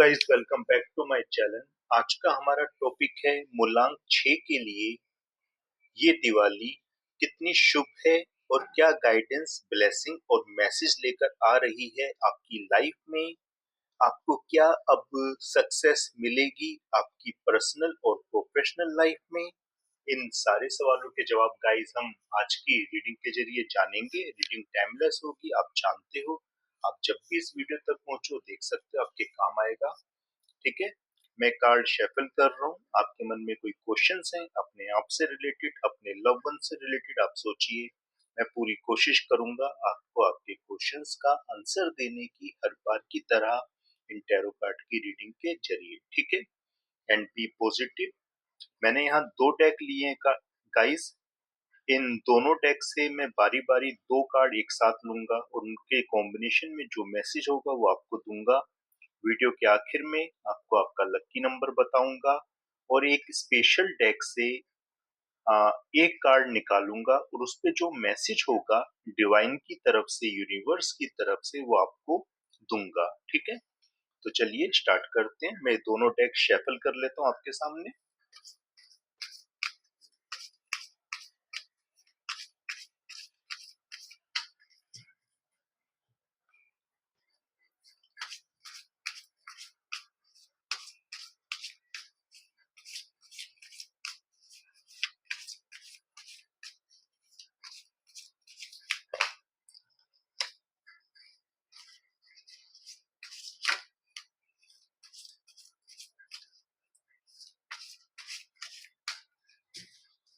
Guys, welcome back to my channel. आज का हमारा टॉपिक है मूलांक 6 के लिए ये दिवाली कितनी शुभ है और क्या गाइडेंस, ब्लेसिंग और मैसेज लेकर आ रही है आपकी लाइफ में। आपको क्या अब सक्सेस मिलेगी आपकी पर्सनल और प्रोफेशनल लाइफ में। इन सारे सवालों के जवाब गाइस हम आज की रीडिंग के जरिए जानेंगे। रीडिंग टाइमलेस होगी, आप जानते हो। आप जब भी इस वीडियो तक पहुंचो देख सकते हो, आपके काम आएगा। ठीक है, मैं कार्ड शेफल कर रहा हूँ। आपके मन में कोई क्वेश्चंस हैं अपने आप से रिलेटेड, अपने लव वन से रिलेटेड, आप सोचिए। मैं पूरी कोशिश करूंगा आपको आपके क्वेश्चंस का आंसर देने की, हर बार की तरह इन टैरो कार्ड की रीडिंग के जरिए। ठीक है, एंड बी पॉजिटिव। मैंने यहाँ दो डेक लिए हैं गाइस। इन दोनों डेक से मैं बारी बारी दो कार्ड एक साथ लूंगा और उनके कॉम्बिनेशन में जो मैसेज होगा वो आपको दूंगा। वीडियो के आखिर में आपको आपका लकी नंबर बताऊंगा और एक स्पेशल डेक से एक कार्ड निकालूंगा और उस पे जो मैसेज होगा डिवाइन की तरफ से, यूनिवर्स की तरफ से, वो आपको दूंगा। ठीक है, तो चलिए स्टार्ट करते हैं। मैं दोनों डेक शेफल कर लेता हूं आपके सामने।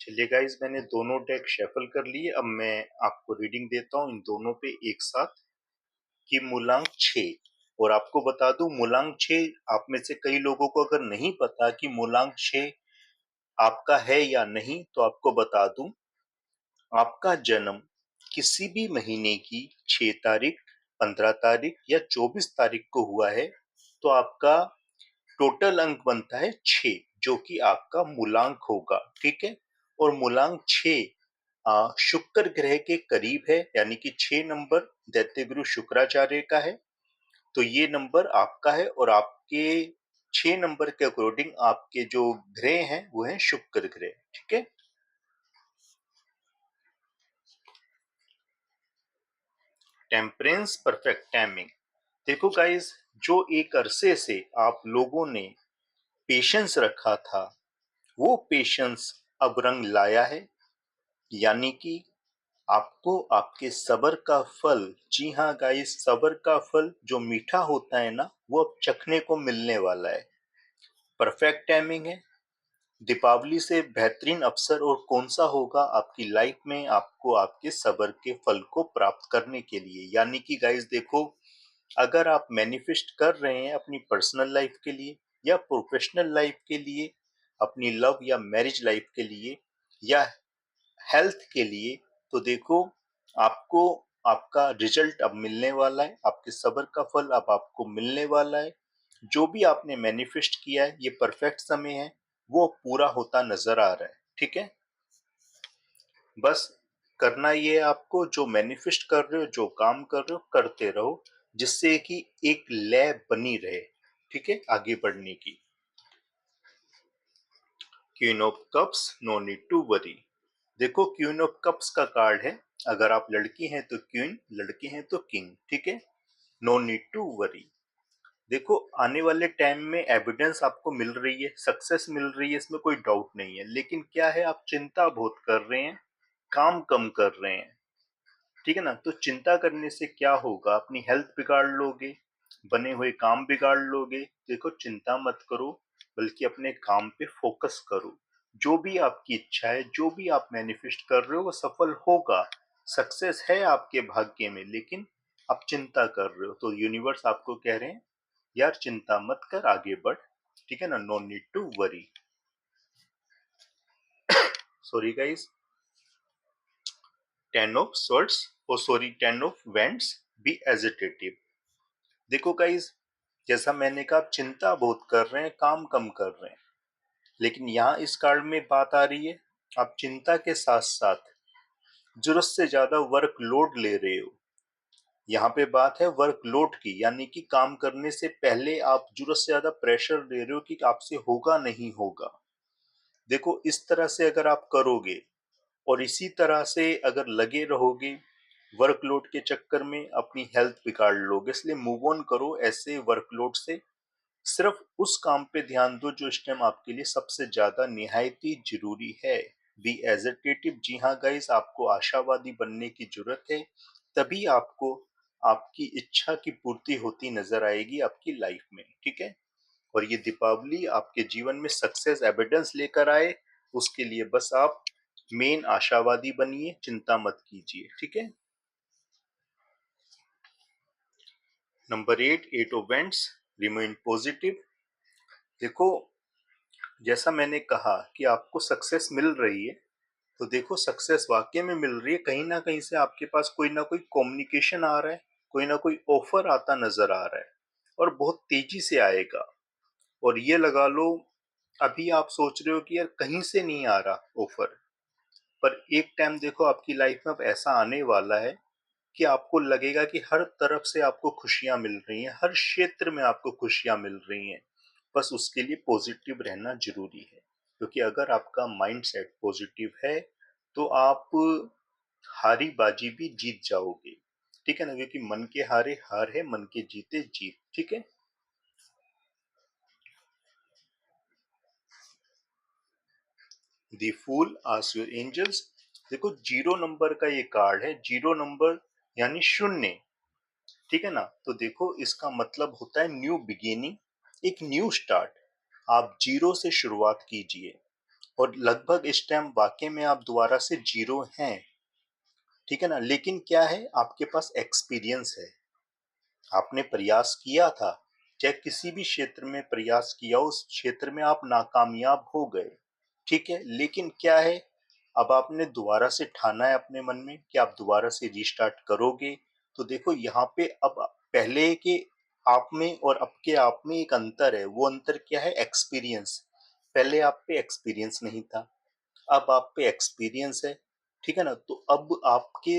चलिए गाइस, मैंने दोनों डेक शेफल कर लिए। अब मैं आपको रीडिंग देता हूं इन दोनों पे एक साथ कि मूलांक 6। और आपको बता दूं, मूलांक 6 आप में से कई लोगों को अगर नहीं पता कि मूलांक 6 आपका है या नहीं, तो आपको बता दूं, आपका जन्म किसी भी महीने की 6 तारीख, 15 तारीख या 24 तारीख को हुआ है तो आपका टोटल अंक बनता है 6, जो कि आपका मूलांक होगा। ठीक है, और मूलांक 6 शुक्र ग्रह के करीब है, यानी कि 6 नंबर दैत्यगुरु शुक्राचार्य का है। तो ये नंबर आपका है और आपके 6 नंबर के अकॉर्डिंग आपके जो ग्रह हैं वो है शुक्र ग्रह। ठीक है, टेम्परेंस, परफेक्ट टाइमिंग। देखो गाइस, जो एक अरसे से आप लोगों ने पेशेंस रखा था वो पेशेंस अब रंग लाया है, यानी कि आपको आपके सब्र का फल, जी हाँ गाइस, सब्र का फल जो मीठा होता है ना, वो अब चखने को मिलने वाला है। परफेक्ट टाइमिंग है। दीपावली से बेहतरीन अवसर और कौन सा होगा आपकी लाइफ में आपको आपके सब्र के फल को प्राप्त करने के लिए। यानी कि गाइस देखो, अगर आप मैनिफेस्ट कर रहे हैं अपनी पर्सनल लाइफ के लिए या प्रोफेशनल लाइफ के लिए, अपनी लव या मैरिज लाइफ के लिए या हेल्थ के लिए, तो देखो आपको आपका रिजल्ट अब मिलने वाला है। आपके सब्र का फल अब आपको मिलने वाला है। जो भी आपने मैनिफेस्ट किया है, ये परफेक्ट समय है, वो पूरा होता नजर आ रहा है। ठीक है, बस करना ये है आपको, जो मैनिफेस्ट कर रहे हो, जो काम कर रहे हो, करते रहो, जिससे कि एक लय बनी रहे। ठीक है, आगे बढ़ने की। Queen of cups, no need to worry. देखो, क्वीन ऑफ कप्स का कार्ड है। अगर आप लड़की हैं तो क्वीन, लड़के हैं तो किंग। ठीक है, नो नीड टू वरी। देखो, आने वाले टाइम में एविडेंस आपको मिल रही है, सक्सेस मिल रही है, इसमें कोई डाउट नहीं है। लेकिन क्या है, आप चिंता बहुत कर रहे हैं, काम कम कर रहे हैं। ठीक है ना, तो चिंता करने से क्या होगा, अपनी हेल्थ बिगाड़ लोगे, बने हुए काम बिगाड़ लोगे। देखो, चिंता मत करो, बल्कि अपने काम पे फोकस करो। जो भी आपकी इच्छा है, जो भी आप मैनिफेस्ट कर रहे हो, वो सफल होगा। सक्सेस है आपके भाग्य में, लेकिन आप चिंता कर रहे हो। तो यूनिवर्स आपको कह रहे हैं, यार चिंता मत कर, आगे बढ़। ठीक है ना, no need to worry. Sorry guys, 10 of swords, oh sorry 10 of wands, be agitative. देखो गाइस, जैसा मैंने कहा, आप चिंता बहुत कर रहे हैं, काम कम कर रहे हैं। लेकिन यहाँ इस कार्ड में बात आ रही है, आप चिंता के साथ साथ जरूरत से ज्यादा वर्क लोड ले रहे हो। यहाँ पे बात है वर्कलोड की, यानी कि काम करने से पहले आप जरूरत से ज्यादा प्रेशर ले रहे हो कि आपसे होगा नहीं होगा। देखो इस तरह से अगर आप करोगे और इसी तरह से अगर लगे रहोगे वर्कलोड के चक्कर में, अपनी हेल्थ बिगाड़ लोगे। इसलिए मूव ऑन करो ऐसे वर्कलोड से। सिर्फ उस काम पे ध्यान दो जो इस टाइम आपके लिए सबसे ज्यादा निहायती जरूरी है। बी एजिटेटिव, जी हाँ गाइस, आपको आशावादी बनने की जरूरत है। तभी आपको आपकी इच्छा की पूर्ति होती नजर आएगी आपकी लाइफ में, ठीक है। और ये दीपावली आपके जीवन में सक्सेस एविडेंस लेकर आए, उसके लिए बस आप मेन आशावादी बनिए, चिंता मत कीजिए, ठीक है। Number 8, 8 remain positive. देखो जैसा मैंने कहा कि आपको सक्सेस मिल रही है, तो देखो सक्सेस वाकई में मिल रही है। कहीं ना कहीं से आपके पास कोई ना कोई कम्युनिकेशन आ रहा है, कोई ना कोई ऑफर आता नजर आ रहा है, और बहुत तेजी से आएगा। और ये लगा लो, अभी आप सोच रहे हो कि यार कहीं से नहीं आ रहा ऑफर, पर एक टाइम देखो आपकी लाइफ में अब ऐसा आने वाला है कि आपको लगेगा कि हर तरफ से आपको खुशियां मिल रही हैं, हर क्षेत्र में आपको खुशियां मिल रही हैं। बस उसके लिए पॉजिटिव रहना जरूरी है, क्योंकि अगर आपका माइंड सेट पॉजिटिव है तो आप हारी बाजी भी जीत जाओगे, ठीक है ना। क्योंकि मन के हारे हार है, मन के जीते जीत, ठीक है। दी फूल आस्क योर एंजल्स। देखो जीरो नंबर का ये कार्ड है, जीरो नंबर यानी शून्य, ठीक है ना। तो देखो इसका मतलब होता है न्यू बिगिनिंग, एक न्यू स्टार्ट। आप जीरो से शुरुआत कीजिए, और लगभग इस टाइम वाकई में आप दोबारा से जीरो हैं, ठीक है ना। लेकिन क्या है, आपके पास एक्सपीरियंस है, आपने प्रयास किया था, चाहे किसी भी क्षेत्र में प्रयास किया, उस क्षेत्र में आप नाकामयाब हो गए, ठीक है। लेकिन क्या है, अब आपने दोबारा से ठाना है अपने मन में कि आप दोबारा से रीस्टार्ट करोगे। तो देखो यहाँ पे अब पहले के आप में और अब के आप में एक अंतर है। वो अंतर क्या है, एक्सपीरियंस। पहले आप पे एक्सपीरियंस नहीं था, अब आप पे एक्सपीरियंस है, ठीक है ना। तो अब आपके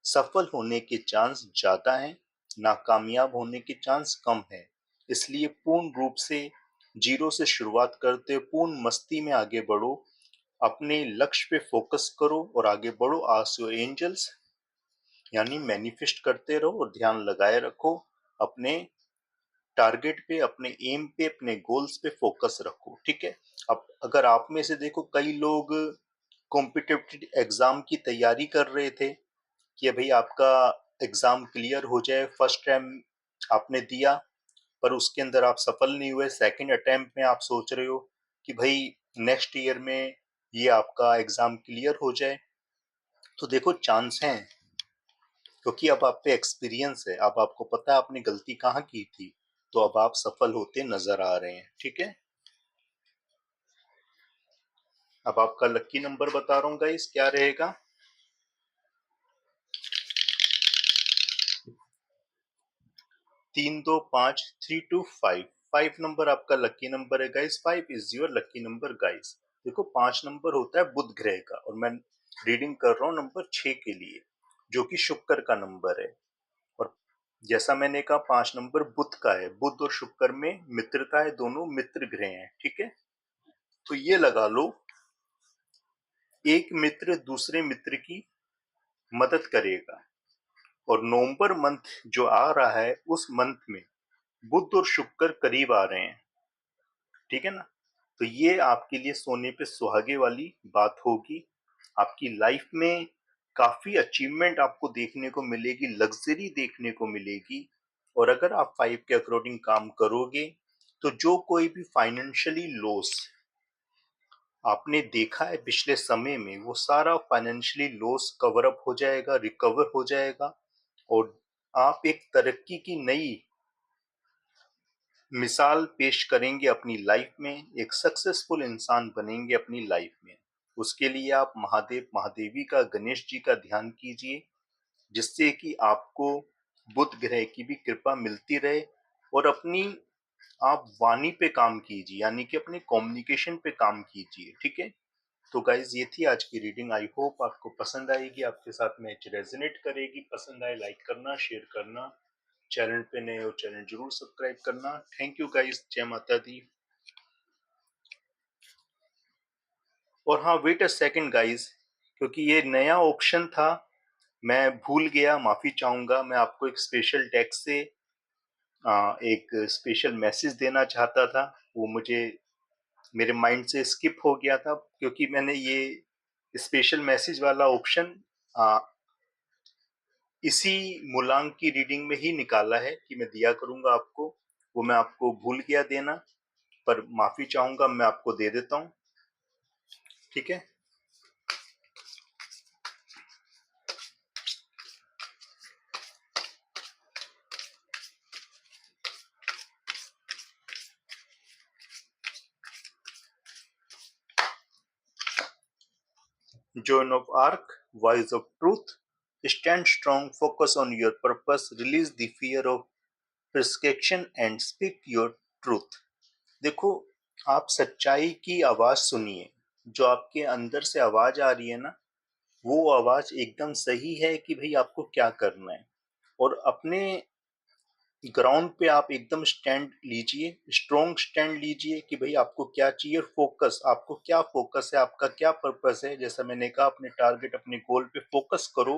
सफल होने के चांस ज्यादा हैं, नाकामयाब होने के चांस कम है। इसलिए पूर्ण रूप से जीरो से शुरुआत करते हुए पूर्ण मस्ती में आगे बढ़ो, अपने लक्ष्य पे फोकस करो और आगे बढ़ो। आस्क योर एंजल्स, यानी मैनिफेस्ट करते रहो और ध्यान लगाए रखो अपने टारगेट पे, अपने एम पे, अपने गोल्स पे फोकस रखो, ठीक है। अब अगर आप में से देखो कई लोग कॉम्पिटिटिव एग्जाम की तैयारी कर रहे थे कि भाई आपका एग्जाम क्लियर हो जाए, फर्स्ट टाइम आपने दिया पर उसके अंदर आप सफल नहीं हुए, सेकंड अटेम्प्ट में आप सोच रहे हो कि भाई नेक्स्ट ईयर में ये आपका एग्जाम क्लियर हो जाए, तो देखो चांस हैं, क्योंकि अब आप पे एक्सपीरियंस है, अब आपको पता है आपने गलती कहाँ की थी, तो अब आप सफल होते नजर आ रहे हैं, ठीक है। अब आपका लकी नंबर बता रहा हूँ गाइस, क्या रहेगा। 3 2 5 3 2 5, 5 नंबर आपका लकी नंबर है guys. 5 is your lucky number guys. देखो 5 नंबर होता है बुध ग्रह का, और मैं रीडिंग कर रहा हूँ नंबर 6 के लिए, जो कि शुक्र का नंबर है। और जैसा मैंने कहा 5 नंबर बुध का है, बुध और शुक्र में मित्रता है, दोनों मित्र ग्रह हैं, ठीक है। तो ये लगा लो, एक मित्र दूसरे मित्र की मदद करेगा। और नवंबर मंथ जो आ रहा है, उस मंथ में बुध और शुक्र करीब आ रहे हैं, ठीक है ना। तो ये आपके लिए सोने पे सुहागे वाली बात होगी। आपकी लाइफ में काफी अचीवमेंट आपको देखने को मिलेगी, लग्जरी देखने को मिलेगी। और अगर आप 5 के अकॉर्डिंग काम करोगे, तो जो कोई भी फाइनेंशियली लॉस आपने देखा है पिछले समय में, वो सारा फाइनेंशियली लॉस कवर अप हो जाएगा, रिकवर हो जाएगा। और आप एक तरक्की की नई मिसाल पेश करेंगे अपनी लाइफ में, एक सक्सेसफुल इंसान बनेंगे अपनी लाइफ में। उसके लिए आप महादेव महादेवी का, गणेश जी का ध्यान कीजिए, जिससे कि आपको बुध ग्रह की भी कृपा मिलती रहे। और अपनी आप वाणी पे काम कीजिए, यानी कि अपने कम्युनिकेशन पे काम कीजिए, ठीक है। तो गाइज ये थी आज की रीडिंग। आई होप आपको पसंद आएगी, आपके साथ मैच रेजोनेट करेगी। पसंद आए लाइक करना, शेयर करना, चैनल पे नए हो चैनल जरूर सब्सक्राइब करना। थैंक यू गाइज, जय माता दी। और हाँ, वेट अ सेकंड गाइज, क्योंकि ये नया ऑप्शन था, मैं भूल गया, माफी चाहूंगा। मैं आपको एक स्पेशल टेक्स्ट से एक स्पेशल मैसेज देना चाहता था, वो मुझे मेरे माइंड से स्किप हो गया था, क्योंकि मैंने ये स्पेशल मैसेज वाला ऑप्शन इसी मूलांक की रीडिंग में ही निकाला है कि मैं दिया करूंगा आपको। वो मैं आपको भूल गया देना, पर माफी चाहूंगा, मैं आपको दे देता हूं। ठीक है। Joan of Arc, Voice of Truth. Stand strong, focus on your purpose, release the fear of prescription and speak your truth. देखो, आप सच्चाई की आवाज सुनिए। जो आपके अंदर से आवाज आ रही है ना, वो आवाज एकदम सही है कि भाई आपको क्या करना है। और अपने ग्राउंड पे आप एकदम स्टैंड लीजिए, स्ट्रॉन्ग स्टैंड लीजिए कि भाई आपको क्या चाहिए। फोकस, आपको क्या फोकस है, आपका क्या पर्पस है। जैसा मैंने कहा, अपने टारगेट, अपने गोल पे फोकस करो,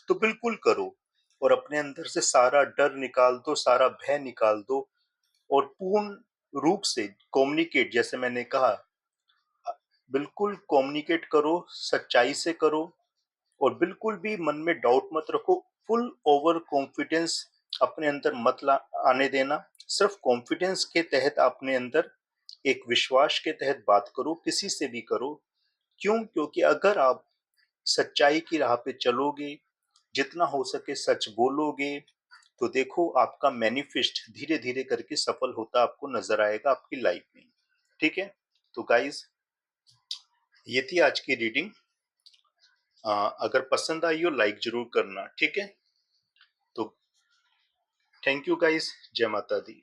तो बिल्कुल करो। और अपने अंदर से सारा डर निकाल दो, सारा भय निकाल दो, और पूर्ण रूप से कम्युनिकेट, जैसे मैंने कहा, बिल्कुल कम्युनिकेट करो, सच्चाई से करो। और बिल्कुल भी मन में डाउट मत रखो। फुल ओवर कॉन्फिडेंस अपने अंदर मत आने देना। सिर्फ कॉन्फिडेंस के तहत अपने अंदर एक विश्वास के तहत बात करो, किसी से भी करो। क्यों? क्योंकि अगर आप सच्चाई की राह पे चलोगे, जितना हो सके सच बोलोगे, तो देखो आपका मैनिफेस्ट धीरे धीरे करके सफल होता आपको नजर आएगा आपकी लाइफ में। ठीक है। तो गाइज, ये थी आज की रीडिंग। अगर पसंद आई हो लाइक जरूर करना। ठीक है। तो थैंक यू गाइस, जय माता दी।